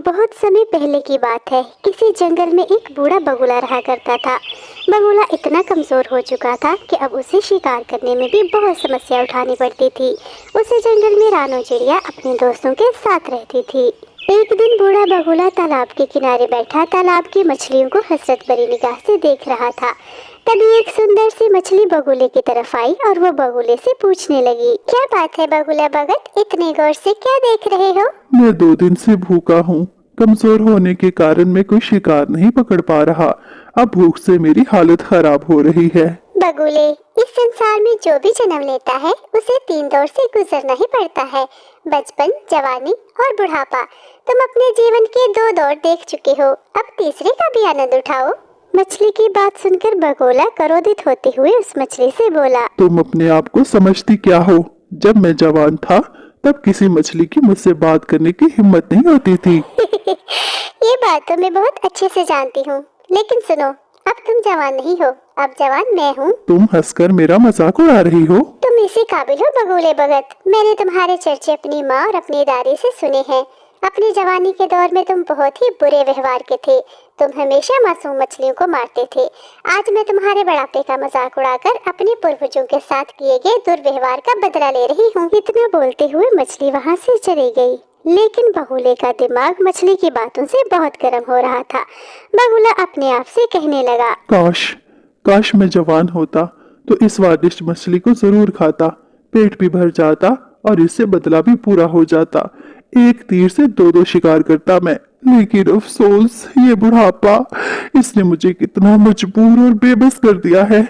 बहुत समय पहले की बात है। किसी जंगल में एक बूढ़ा बगुला रहा करता था। बगुला इतना कमजोर हो चुका था कि अब उसे शिकार करने में भी बहुत समस्या उठानी पड़ती थी। उसी जंगल में रानो चिड़िया अपने दोस्तों के साथ रहती थी। एक दिन बूढ़ा बगुला तालाब के किनारे बैठा तालाब की मछलियों को हसरत भरी निगाह से देख रहा था। तभी एक सुंदर सी मछली बगुले की तरफ आई और वो बगुले से पूछने लगी, क्या बात है बगुला भगत, इतने गौर से क्या देख रहे हो? मैं 2 दिन से भूखा हूँ। कमजोर होने के कारण मैं कोई शिकार नहीं पकड़ पा रहा। अब भूख से मेरी हालत खराब हो रही है। बगुले, इस संसार में जो भी जन्म लेता है उसे 3 दौर से गुजरना ही पड़ता है, बचपन, जवानी और बुढ़ापा। तुम अपने जीवन के 2 दौर देख चुके हो, अब तीसरे का भी आनंद उठाओ। मछली की बात सुनकर बगुला क्रोधित होते हुए उस मछली से बोला, तुम अपने आप को समझती क्या हो? जब मैं जवान था तब किसी मछली की मुझसे बात करने की हिम्मत नहीं होती थी। ये बात तो मैं बहुत अच्छे से जानती हूँ, लेकिन सुनो, अब तुम जवान नहीं हो, अब जवान मैं हूँ। तुम हंसकर मेरा मजाक उड़ा रही हो। तुम इसी काबिल हो बगुले भगत। मैंने तुम्हारे चर्चे अपनी माँ और अपनी दादी से सुने हैं। अपनी जवानी के दौर में तुम बहुत ही बुरे व्यवहार के थे। तुम हमेशा मासूम मछलियों को मारते थे। आज मैं तुम्हारे बुढ़ापे का मजाक उड़ाकर अपने पूर्वजों के साथ किए गए दुर्व्यवहार का बदला ले रही हूँ। इतना बोलते हुए मछली वहाँ से चली गई। लेकिन बगुले का दिमाग मछली की बातों से बहुत गर्म हो रहा था। बगुला अपने आप से कहने लगा, काश काश मैं जवान होता तो इस स्वादिष्ट मछली को जरूर खाता। पेट भी भर जाता और इससे बदला भी पूरा हो जाता। एक तीर से 2 शिकार करता मैं। लेकिन अफसोस, ये बुढ़ापा, इसने मुझे कितना मजबूर और बेबस कर दिया है।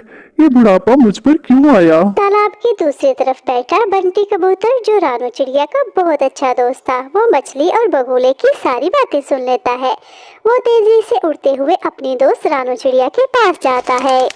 ये बुढ़ापा मुझ पर क्यों आया? तालाब की दूसरी तरफ बैठा बंटी कबूतर, जो रानो चिड़िया का बहुत अच्छा दोस्त था, वो मछली और बगुले की सारी बातें सुन लेता है। वो तेजी से उड़ते हुए अपने दोस्त रानो चिड़िया के पास जाता है।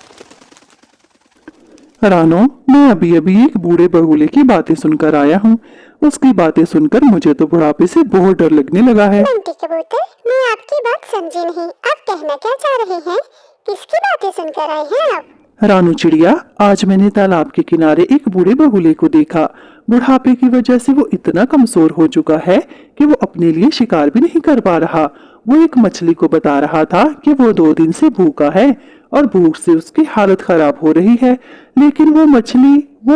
रानो, मैं अभी अभी एक बूढ़े बगुले की बातें सुनकर आया हूँ। उसकी बातें सुनकर मुझे तो बुढ़ापे से बहुत डर लगने लगा है। बंटी कबूतर, मैं आपकी बात समझी नहीं। आप कहना क्या चाह रहे हैं? किसकी बातें सुनकर आए हैं आप? रानू चिड़िया, आज मैंने तालाब के किनारे एक बूढ़े बगुले को देखा। बुढ़ापे की वजह से वो इतना कमजोर हो चुका है कि वो अपने लिए शिकार भी नहीं कर पा रहा। वो एक मछली को बता रहा था कि वो 2 दिन से भूखा है और भूख से उसकी हालत खराब हो रही है। लेकिन वो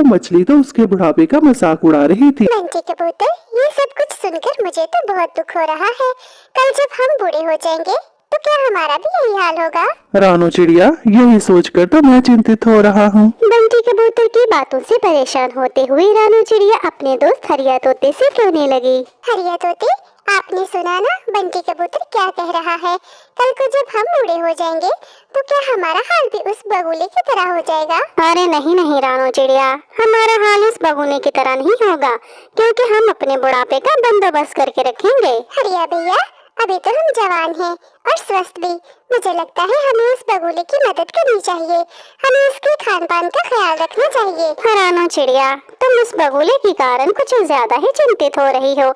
मछली तो उसके बुढ़ापे का मजाक उड़ा रही थी। बंटी कबूतर, ये सब कुछ सुनकर मुझे तो बहुत दुख हो रहा है। कल जब हम बूढ़े हो जाएंगे तो क्या हमारा भी यही हाल होगा? रानो चिड़िया, यही सोचकर तो मैं चिंतित हो रहा हूँ। बंटी कबूतर की बातों से परेशान होते हुए रानो चिड़िया अपने दोस्त हरिया तोते से कहने लगी, हरिया तोते, आपने सुना ना बंटी कबूतर क्या कह रहा है? कल को जब हम बूढ़े हो जाएंगे तो क्या हमारा हाल भी उस बगुले की तरह हो जाएगा? अरे नहीं नहीं रानो चिड़िया, हमारा हाल उस बगुले की तरह नहीं होगा, क्योंकि हम अपने बुढ़ापे का बंदोबस्त करके रखेंगे। हरिया भैया, अभी तो हम जवान हैं और स्वस्थ भी। मुझे लगता है हमें उस बगुले की मदद करनी चाहिए। हमें उसके खान पान का ख्याल रखना चाहिए। रानो चिड़िया, तुम उस बगुले के कारण कुछ ज्यादा ही चिंतित हो रही हो।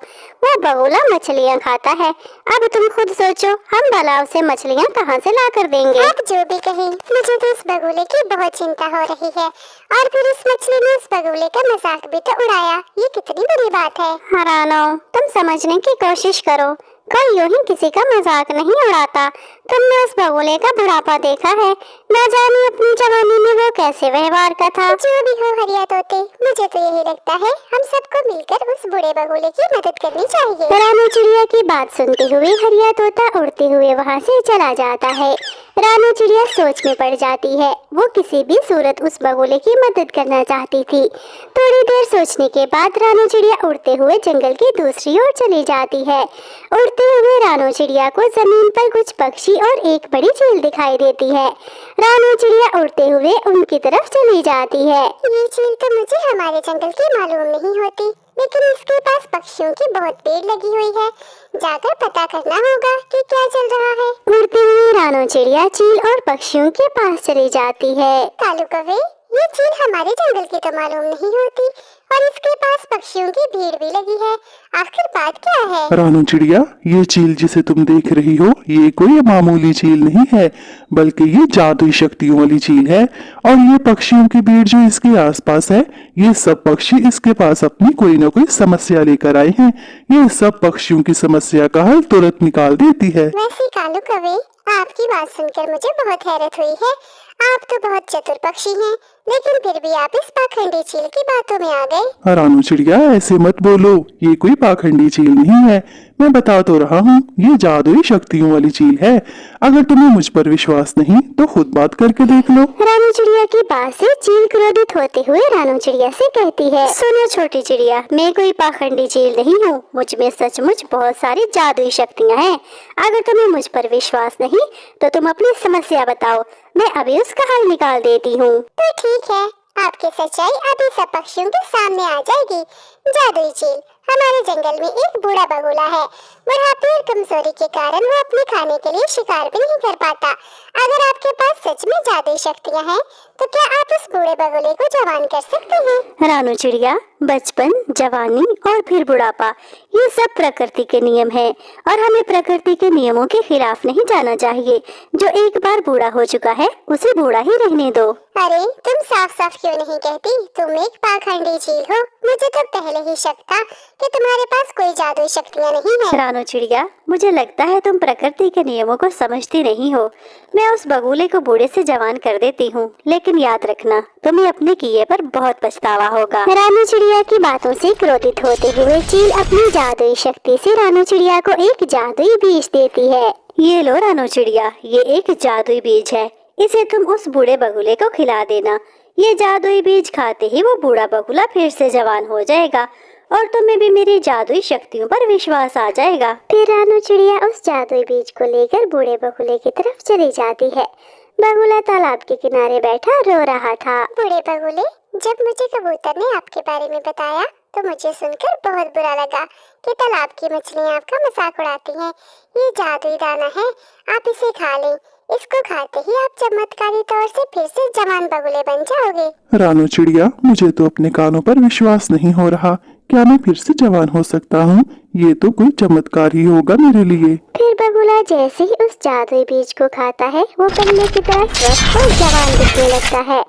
वो बगुला मछलियाँ खाता है। अब तुम खुद सोचो, हम तालाब से मछलियाँ कहाँ से ला कर देंगे? आप जो भी कहें, मुझे तो उस बगुले की बहुत चिंता हो रही है। और फिर उस मछली ने उस बगुले का मजाक भी तो उड़ाया। ये कितनी बड़ी बात है। हाँ रानो, तुम समझने की कोशिश करो, कोई यूं ही किसी का मजाक नहीं उड़ाता। तुमने उस बगुले का बुढ़ापा देखा है, न जाने अपनी जवानी में वो कैसे व्यवहार का था। जो भी हो हरिया तोते, मुझे तो यही लगता है हम सबको मिलकर उस बूढ़े बगुले की मदद करनी चाहिए। रानो चिड़िया की बात सुनते हुए हरिया तोता उड़ते हुए वहाँ से चला जाता है। रानो चिड़िया सोच में पड़ जाती है। वो किसी भी सूरत उस बगुले की मदद करना चाहती थी। थोड़ी देर सोचने के बाद रानो चिड़िया उड़ते हुए जंगल की दूसरी ओर चली जाती है। उड़ते हुए रानो चिड़िया को जमीन पर कुछ पक्षी और एक बड़ी झील दिखाई देती है। रानो चिड़िया उड़ते हुए उनकी तरफ चली जाती है। ये झील तो मुझे हमारे जंगल की मालूम नहीं होती, लेकिन इसके पास पक्षियों की बहुत भीड़ लगी हुई है। जाकर पता करना होगा कि क्या चल रहा है। उड़ती हुई रानो चिड़िया चील और पक्षियों के पास चली जाती है। कालू कौवे, ये चील हमारे जंगल की तो मालूम नहीं होती और इसके पास पक्षियों की भीड़ भी लगी है। आखिर बात क्या है? रानू चिड़िया, ये चील जिसे तुम देख रही हो ये कोई मामूली चील नहीं है, बल्कि ये जादुई शक्तियों वाली चील है। और ये पक्षियों की भीड़ जो इसके आसपास है, ये सब पक्षी इसके पास अपनी कोई ना कोई समस्या लेकर आए हैं। ये सब पक्षियों की समस्या का हल तुरंत निकाल देती है। वैसे कालू कौवे, आपकी बात सुनकर मुझे बहुत हैरत हुई है। आप तो बहुत चतुर पक्षी हैं, लेकिन फिर भी आप इस पाखंडी चील की बातों में आ गए। रानू चिड़िया, ऐसे मत बोलो, ये कोई पाखंडी चील नहीं है। मैं बता तो रहा हूँ, ये जादुई शक्तियों वाली चील है। अगर तुम्हें मुझ पर विश्वास नहीं तो खुद बात करके देख लो। रानू चिड़िया की बात से चील क्रोधित होते हुए रानू चिड़िया से कहती है, सुनो छोटी चिड़िया, मैं कोई पाखंडी चील नहीं हूँ। मुझ में सचमुच बहुत सारी जादुई शक्तियाँ हैं। अगर तुम्हें मुझ पर विश्वास नहीं तो तुम अपनी समस्या बताओ, मैं अभी उसका हल निकाल देती हूँ। तो ठीक है, आपकी सच्चाई अभी सब पक्षियों के सामने आ जाएगी। जादुई चील, हमारे जंगल में एक बूढ़ा बगुला है। बुढ़ापे और कमजोरी के कारण वो अपने खाने के लिए शिकार भी नहीं कर पाता। अगर आपके पास सच में जादुई शक्तियाँ हैं, तो क्या आप उस बूढ़े बगुले को जवान कर सकते हैं? रानू चिड़िया, बचपन, जवानी और फिर बुढ़ापा, ये सब प्रकृति के नियम है और हमें प्रकृति के नियमों के खिलाफ नहीं जाना चाहिए। जो एक बार बूढ़ा हो चुका है उसे बूढ़ा ही रहने दो। अरे तुम साफ साफ क्यों नहीं कहती तुम एक पाखंडी चील हो? मुझे तो पहले ही शक था कि तुम्हारे पास कोई जादुई शक्तियाँ नहीं है। रानू चिड़िया, मुझे लगता है तुम प्रकृति के नियमों को समझती नहीं हो। मैं उस बगुले को बूढ़े से जवान कर देती हूँ, लेकिन याद रखना तुम्हें अपने किए पर बहुत पछतावा होगा। रानू चिड़िया की बातों से क्रोधित होते हुए चील अपनी जादुई शक्ति से रानू चिड़िया को एक जादुई बीज देती है। ये लो रानू चिड़िया, ये एक जादुई बीज है। इसे तुम उस बूढ़े बगुले को खिला देना। ये जादुई बीज खाते ही वो बूढ़ा बगुला फिर से जवान हो जाएगा और तुम्हें भी मेरी जादुई शक्तियों पर विश्वास आ जाएगा। फिर रानू चिड़िया उस जादुई बीज को लेकर बूढ़े बगुले की तरफ चली जाती है। बगुला तालाब के किनारे बैठा रो रहा था। बूढ़े बगुले, जब मुझे कबूतर ने आपके बारे में बताया तो मुझे सुनकर बहुत बुरा लगा कि तालाब की मछलियाँ आपका मजाक उड़ाती हैं। ये जादुई दाना है, आप इसे खा लें। इसको खाते ही आप चमत्कारी तौर से फिर से जवान बगुले बन जाओगे। रानू चिड़िया, मुझे तो अपने कानों पर विश्वास नहीं हो रहा। क्या मैं फिर से जवान हो सकता हूँ? ये तो कोई चमत्कार ही होगा मेरे लिए। फिर बगुला जैसे ही उस जादुई बीज को खाता है वो पहले की तरह स्वस्थ और जवान दिखने लगता है।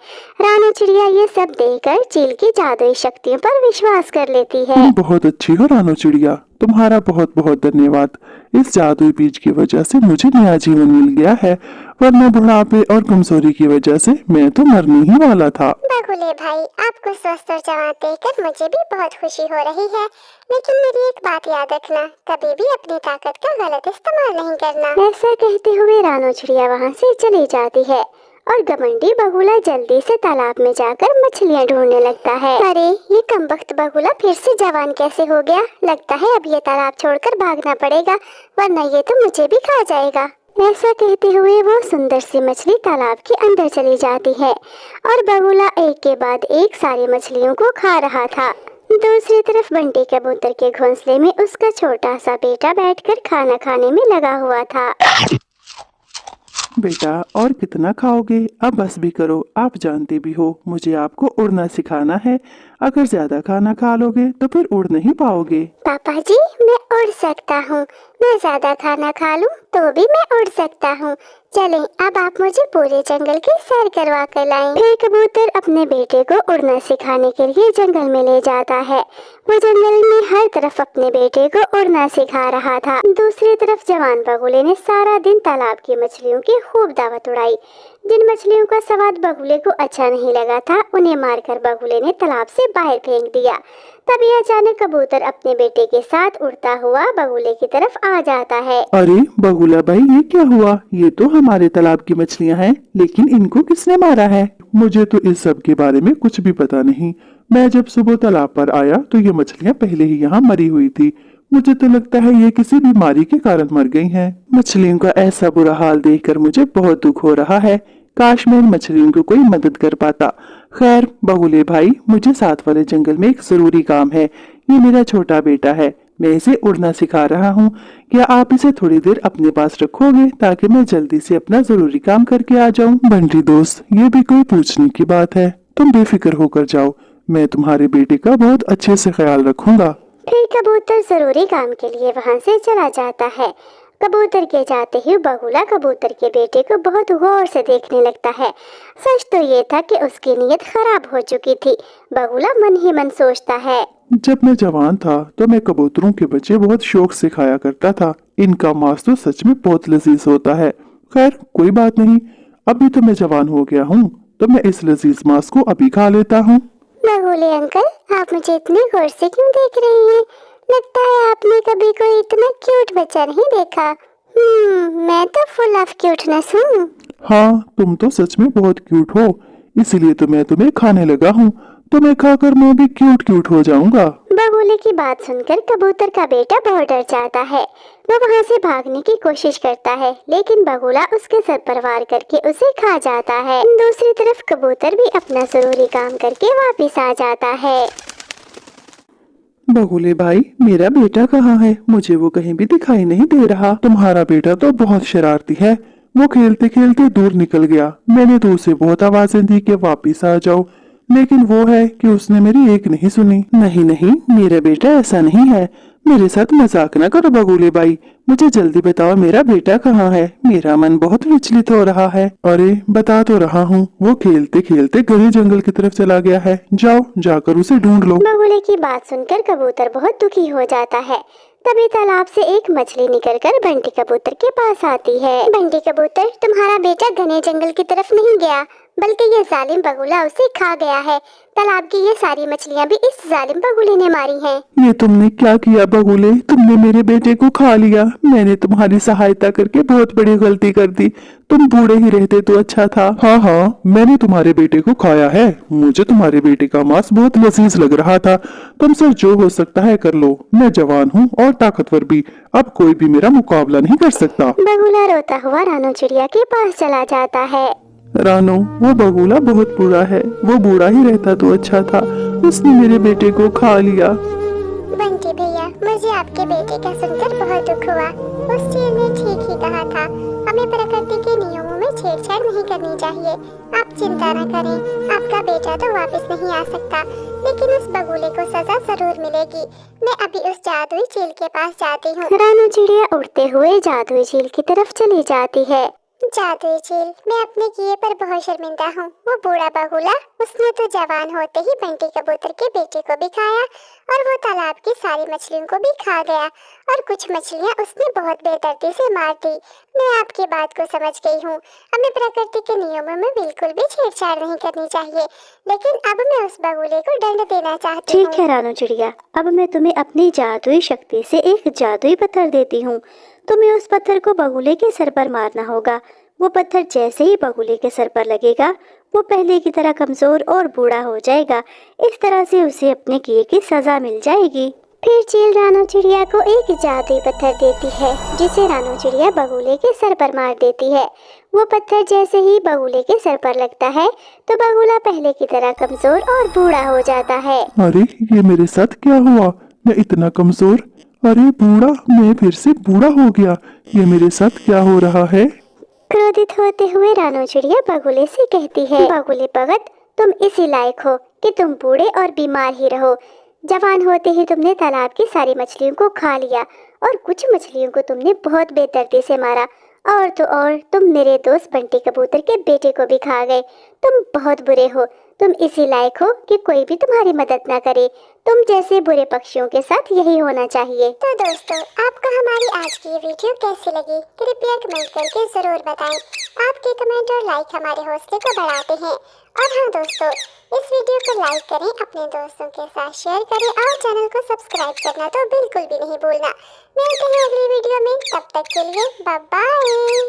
रानू चिड़िया ये सब देखकर चील की जादुई शक्तियों पर विश्वास कर लेती है। तुम बहुत अच्छी हो रानू चिड़िया, तुम्हारा बहुत बहुत धन्यवाद। इस जादुई बीज की वजह से मुझे नया जीवन मिल गया है, वरना बुढ़ापे और कमजोरी की वजह से मैं तो मरने ही वाला था। बगुले भाई, आपको स्वस्थ और जवान देखकर मुझे भी बहुत खुशी हो रही है, लेकिन मेरी एक बात याद रखना, कभी भी अपनी ताकत का गलत इस्तेमाल नहीं करना। ऐसा कहते हुए रानू चिड़िया वहाँ से चली जाती है और घमंडी बगुला जल्दी से तालाब में जाकर मछलियाँ ढूंढने लगता है। अरे ये कमबख्त बगुला फिर से जवान कैसे हो गया? लगता है अब ये तालाब छोड़कर भागना पड़ेगा, वरना ये तो मुझे भी खा जाएगा। ऐसा कहते हुए वो सुंदर सी मछली तालाब के अंदर चली जाती है और बगुला एक के बाद एक सारी मछलियों को खा रहा था। दूसरी तरफ बंटी कबूतर के घोंसले में उसका छोटा सा बेटा बैठकर खाना खाने में लगा हुआ था। बेटा, और कितना खाओगे? अब बस भी करो। आप जानते भी हो मुझे आपको उड़ना सिखाना है। अगर ज्यादा खाना खा लोगे तो फिर उड़ नहीं पाओगे। पापा जी, मैं उड़ सकता हूँ। मैं ज्यादा खाना खा लूँ तो भी मैं उड़ सकता हूँ। चलें, अब आप मुझे पूरे जंगल की सैर करवा कर लाएं। फिर कबूतर अपने बेटे को उड़ना सिखाने के लिए जंगल में ले जाता है। वो जंगल में हर तरफ अपने बेटे को उड़ना सिखा रहा था। दूसरी तरफ जवान बगुले ने सारा दिन तालाब की मछलियों की खूब दावत उड़ाई। जिन मछलियों का स्वाद बगुले को अच्छा नहीं लगा था, उन्हें मारकर बगुले ने तालाब से बाहर फेंक दिया। तभी अचानक कबूतर अपने बेटे के साथ उड़ता हुआ बगुले की तरफ आ जाता है। अरे बगुला भाई, ये क्या हुआ? ये तो हमारे तालाब की मछलियाँ हैं, लेकिन इनको किसने मारा है? मुझे तो इस सब के बारे में कुछ भी पता नहीं। मैं जब सुबह तालाब पर आया तो ये मछलियाँ पहले ही यहाँ मरी हुई थी। मुझे तो लगता है ये किसी बीमारी के कारण मर गई हैं। मछलियों का ऐसा बुरा हाल देखकर मुझे बहुत दुख हो रहा है। काश मैं इन मछलियों को कोई मदद कर पाता। खैर बगुले भाई, मुझे साथ वाले जंगल में एक जरूरी काम है। ये मेरा छोटा बेटा है, मैं इसे उड़ना सिखा रहा हूँ। क्या आप इसे थोड़ी देर अपने पास रखोगे ताकि मैं जल्दी से अपना जरूरी काम करके आ जाऊँ? बंटी दोस्त, ये भी कोई पूछने की बात है? तुम बेफिक्र होकर जाओ, मैं तुम्हारे बेटे का बहुत अच्छे से ख्याल रखूंगा। फिर कबूतर जरूरी काम के लिए वहाँ से चला जाता है। कबूतर के जाते ही बगुला कबूतर के बेटे को बहुत गौर से देखने लगता है। सच तो ये था कि उसकी नीयत खराब हो चुकी थी। बगुला मन ही मन सोचता है, जब मैं जवान था तो मैं कबूतरों के बच्चे बहुत शौक से खाया करता था। इनका मांस तो सच में बहुत लजीज होता है। खैर कोई बात नहीं, अभी तो मैं जवान हो गया हूँ, तो मैं इस लजीज मांस को अभी खा लेता हूँ। बगुले अंकल, आप मुझे इतने गौर से क्यों देख रहे हैं? लगता है आपने कभी कोई इतना क्यूट बच्चा नहीं देखा। मैं तो फुल ऑफ क्यूटनेस हूँ। हाँ, तुम तो सच में बहुत क्यूट हो, इसीलिए तो मैं तुम्हें खाने लगा हूँ। तुम्हें खाकर मैं भी क्यूट क्यूट हो जाऊंगा। बगुले की बात सुनकर कबूतर का बेटा बहुत डर जाता है। वो वहाँ से भागने की कोशिश करता है, लेकिन बगुला उसके सर पर वार करके उसे खा जाता है। दूसरी तरफ कबूतर भी अपना जरूरी काम करके वापस आ जाता है। बगुले भाई, मेरा बेटा कहाँ है? मुझे वो कहीं भी दिखाई नहीं दे रहा। तुम्हारा बेटा तो बहुत शरारती है, वो खेलते खेलते दूर निकल गया। मैंने तो उसे बहुत आवाजें दी कि वापिस आ जाओ, लेकिन वो है कि उसने मेरी एक नहीं सुनी। नहीं नहीं, मेरा बेटा ऐसा नहीं है। मेरे साथ मजाक न करो बगुले भाई, मुझे जल्दी बताओ मेरा बेटा कहाँ है? मेरा मन बहुत विचलित हो रहा है। अरे बता तो रहा हूँ, वो खेलते खेलते घने जंगल की तरफ चला गया है। जाओ, जाकर उसे ढूंढ लो। बगुले की बात सुनकर कबूतर बहुत दुखी हो जाता है। तभी तालाब से एक मछली निकलकर बंटी कबूतर के पास आती है। बंटी कबूतर, तुम्हारा बेटा घने जंगल की तरफ नहीं गया, बल्कि ये जालिम बगुला उसे खा गया है। तालाब की ये सारी मछलियाँ भी इस जालिम बगुले ने मारी हैं। ये तुमने क्या किया बगुले? तुमने मेरे बेटे को खा लिया। मैंने तुम्हारी सहायता करके बहुत बड़ी गलती कर दी। तुम बूढ़े ही रहते तो अच्छा था। हाँ हाँ, मैंने तुम्हारे बेटे को खाया है। मुझे तुम्हारे बेटे का मांस बहुत लजीज लग रहा था। तुमसे जो हो सकता है कर लो। मैं जवान हूँ और ताकतवर भी, अब कोई भी मेरा मुकाबला नहीं कर सकता। बगुला रोता हुआ रानू चिड़िया के पास चला जाता है। रानो, वो बगुला बहुत बुरा है। वो बूढ़ा ही रहता तो अच्छा था, उसने मेरे बेटे को खा लिया। बंटी भैया, मुझे आपके बेटे का सुनकर बहुत दुख हुआ। उस चील ने ठीक ही कहा था, हमें प्रकृति के नियमों में छेड़छाड़ नहीं करनी चाहिए। आप चिंता न करें, आपका बेटा तो वापस नहीं आ सकता, लेकिन उस बगुले को सजा जरूर मिलेगी। मैं अभी उस जादुई चील के पास जाती हूँ। रानू चिड़िया उड़ते हुए जादुई चील की तरफ चली जाती है। जादुई चील, मैं अपने किए पर बहुत शर्मिंदा हूँ। वो बूढ़ा बगुला, उसने तो जवान होते ही बंटी कबूतर के बेटे को भी खाया, और वो तालाब की सारी मछलियों को भी खा गया, और कुछ मछलियाँ उसने बहुत बेदर्दी से मार दी। मैं आपकी बात को समझ गई हूँ। हमें प्रकृति के नियमों में बिल्कुल भी छेड़छाड़ नहीं करनी चाहिए, लेकिन अब मैं उस बगुले को दंड देना चाहती हूँ। ठीक है रानू चिड़िया, अब मैं तुम्हें अपनी जादुई शक्ति से एक जादुई पत्थर देती हूँ। तुम्हें उस पत्थर को बगुले के सर पर मारना होगा। वो पत्थर जैसे ही बगुले के सर पर लगेगा, वो पहले की तरह कमजोर और बूढ़ा हो जाएगा। इस तरह से उसे अपने किए की सजा मिल जाएगी। फिर चील रानू चिड़िया को एक जादुई पत्थर देती है, जिसे रानू चिड़िया बगुले के सर पर मार देती है। वो पत्थर जैसे ही बगुले के सर पर लगता है, तो बगुला पहले की तरह कमजोर और बूढ़ा हो जाता है। अरे ये मेरे साथ क्या हुआ? मैं इतना कमजोर, अरे बूढ़ा, मैं फिर से बूढ़ा हो गया। ये मेरे साथ क्या हो रहा है? क्रोधित होते हुए रानू चिड़िया बगुले से कहती है, बगुले भगत, तुम इसी लायक हो कि तुम बूढ़े और बीमार ही रहो। जवान होते ही तुमने तालाब की सारी मछलियों को खा लिया, और कुछ मछलियों को तुमने बहुत बेदर्दी से मारा, और तो और तुम मेरे दोस्त बंटी कबूतर के बेटे को भी खा गए। तुम बहुत बुरे हो। तुम इसी लायक हो कि कोई भी तुम्हारी मदद ना करे। तुम जैसे बुरे पक्षियों के साथ यही होना चाहिए। तो दोस्तों, आपको हमारी आज की ये वीडियो कैसी लगी? कृपया कमेंट करके जरूर बताएं। आपके कमेंट और लाइक हमारे हौसले को बढ़ाते हैं। और हाँ दोस्तों, इस वीडियो को लाइक करें, अपने दोस्तों के साथ शेयर करें, और चैनल को सब्सक्राइब करना तो बिल्कुल भी नहीं भूलना। मिलते हैं अगली वीडियो में, तब तक के लिए बाय बाय।